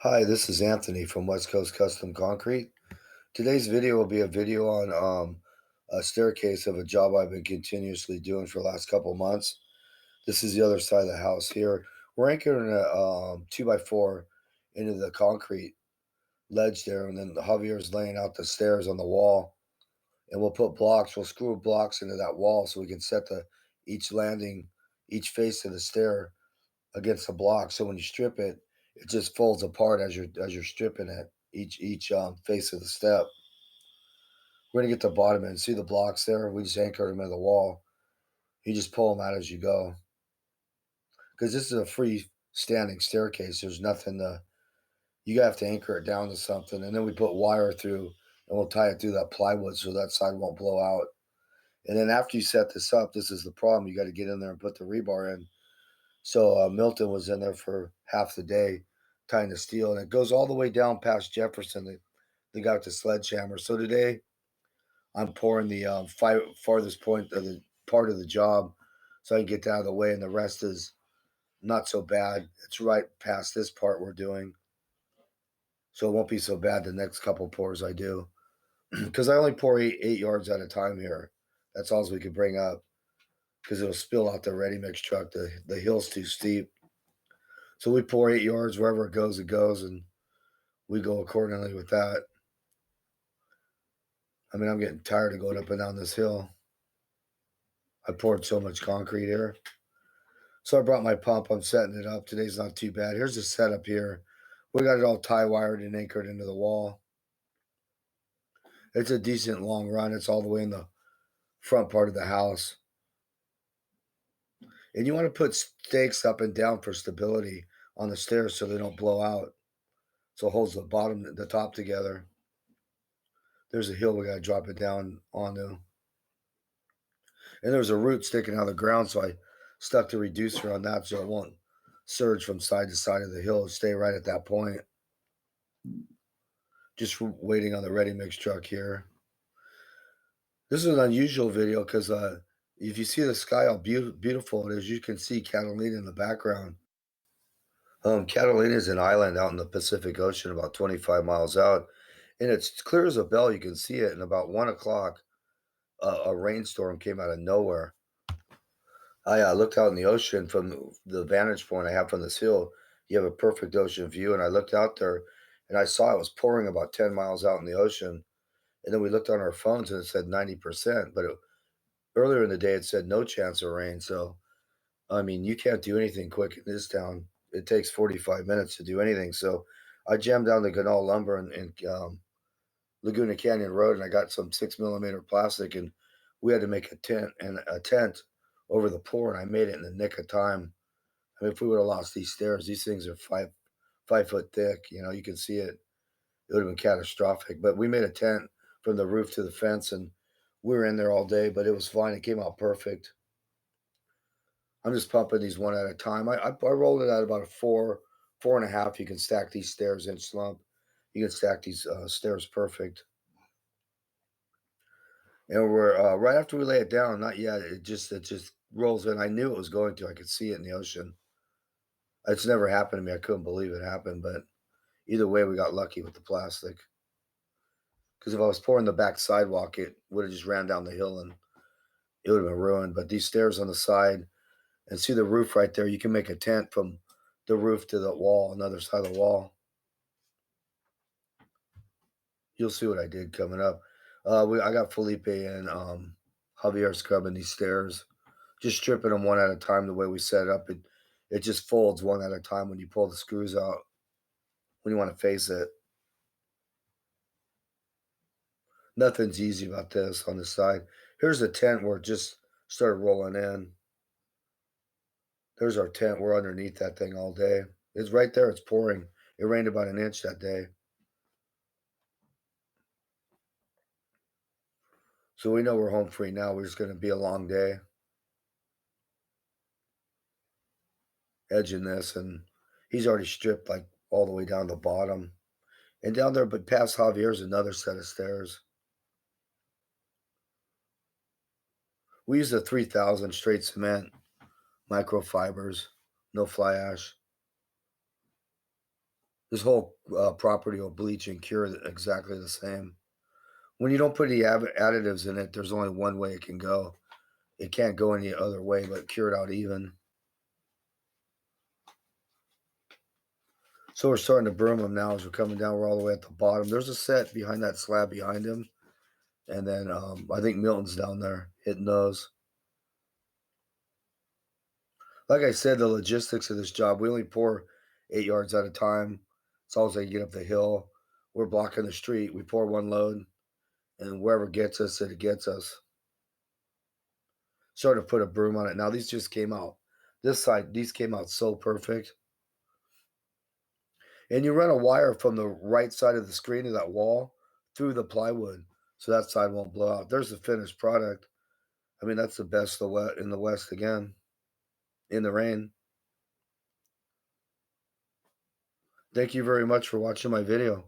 Hi, this is Anthony from West Coast Custom Concrete. Today's video will be a video on a staircase of a job I've been continuously doing for the last couple months. This is the other side of the house here. We're anchoring a 2x4 into the concrete ledge there, and then Javier's laying out the stairs on the wall. And we'll put blocks, we'll screw blocks into that wall so we can set each landing, each face of the stair against the block. So when you strip it, it just folds apart as you're stripping it. Each face of the step. We're gonna get to the bottom and see the blocks there. We just anchor them in the wall. You just pull them out as you go because this is a free standing staircase. There's nothing to. You have to anchor it down to something, and then we put wire through, and we'll tie it through that plywood so that side won't blow out. And then after you set this up, this is the problem. You got to get in there and put the rebar in. So Milton was in there for half the day tying the steel, and it goes all the way down past Jefferson. They got the sledgehammer. So today I'm pouring the farthest point of the part of the job, so I can get that out of the way, and the rest is not so bad. It's right past this part we're doing, so it won't be so bad the next couple pours I do, because I only pour eight yards at a time here. That's all we could bring up because it'll spill out the ready mix truck. The hill's too steep. So we pour 8 yards wherever it goes, and we go accordingly with that. I mean, I'm getting tired of going up and down this hill. I poured so much concrete here. So I brought my pump. I'm setting it up. Today's not too bad. Here's the setup here. We got it all tie wired and anchored into the wall. It's a decent long run. It's all the way in the front part of the house. And you want to put stakes up and down for stability on the stairs so they don't blow out. So it holds the top together. There's a hill we got to drop it down onto. And there was a root sticking out of the ground, so I stuck the reducer on that so it won't surge from side to side of the hill. Stay right at that point. Just waiting on the ready mix truck here. This is an unusual video because if you see the sky, how beautiful it is, you can see Catalina in the background. Catalina is an island out in the Pacific Ocean, about 25 miles out, and it's clear as a bell. You can see it. And about 1 o'clock, a rainstorm came out of nowhere. I looked out in the ocean from the vantage point I have from this hill. You have a perfect ocean view, and I looked out there, and I saw it was pouring about 10 miles out in the ocean. And then we looked on our phones, and it said 90%. But earlier in the day, it said no chance of rain. So, I mean, you can't do anything quick in this town. It takes 45 minutes to do anything. So, I jammed down the Ganal lumber and Laguna Canyon Road, and I got some 6 millimeter plastic, and we had to make a tent over the pour, and I made it in the nick of time. I mean, if we would have lost these stairs, these things are 5 foot thick. You know, you can see it. It would have been catastrophic. But we made a tent from the roof to the fence, and we were in there all day. But it was fine. It came out perfect. I'm just pumping these one at a time. I rolled it at about a 4.5. You can stack these stairs inch slump. You can stack these stairs perfect. And we're right after we lay it down. Not yet. It just rolls in. I knew it was going to. I could see it in the ocean. It's never happened to me. I couldn't believe it happened, but either way, we got lucky with the plastic. Because if I was pouring the back sidewalk, it would have just ran down the hill and it would have been ruined. But these stairs on the side and see the roof right there, you can make a tent from the roof to the wall, another side of the wall. You'll see what I did coming up. I got Felipe and Javier scrubbing these stairs, just stripping them one at a time. The way we set it up, it just folds one at a time when you pull the screws out when you want to face it. Nothing's easy about this on the side. Here's the tent where it just started rolling in. There's our tent. We're underneath that thing all day. It's right there. It's pouring. It rained about an inch that day. So we know we're home free now. We're just going to be a long day edging this. And he's already stripped like all the way down the bottom. And down there, but past Javier's another set of stairs. We use the 3000 straight cement, microfibers, no fly ash. This whole property will bleach and cure exactly the same. When you don't put any additives in it, there's only one way it can go. It can't go any other way but cure it out even. So we're starting to broom them now as we're coming down. We're all the way at the bottom. There's a set behind that slab behind him. And then I think Milton's down there hitting those. Like I said, the logistics of this job, we only pour 8 yards at a time. It's always like you get up the hill. We're blocking the street. We pour one load, and wherever gets us, it gets us. Started to put a broom on it. Now these just came out. This side, these came out so perfect. And you run a wire from the right side of the screen of that wall through the plywood, so that side won't blow out. There's the finished product. I mean, that's the best in the West again, in the rain. Thank you very much for watching my video.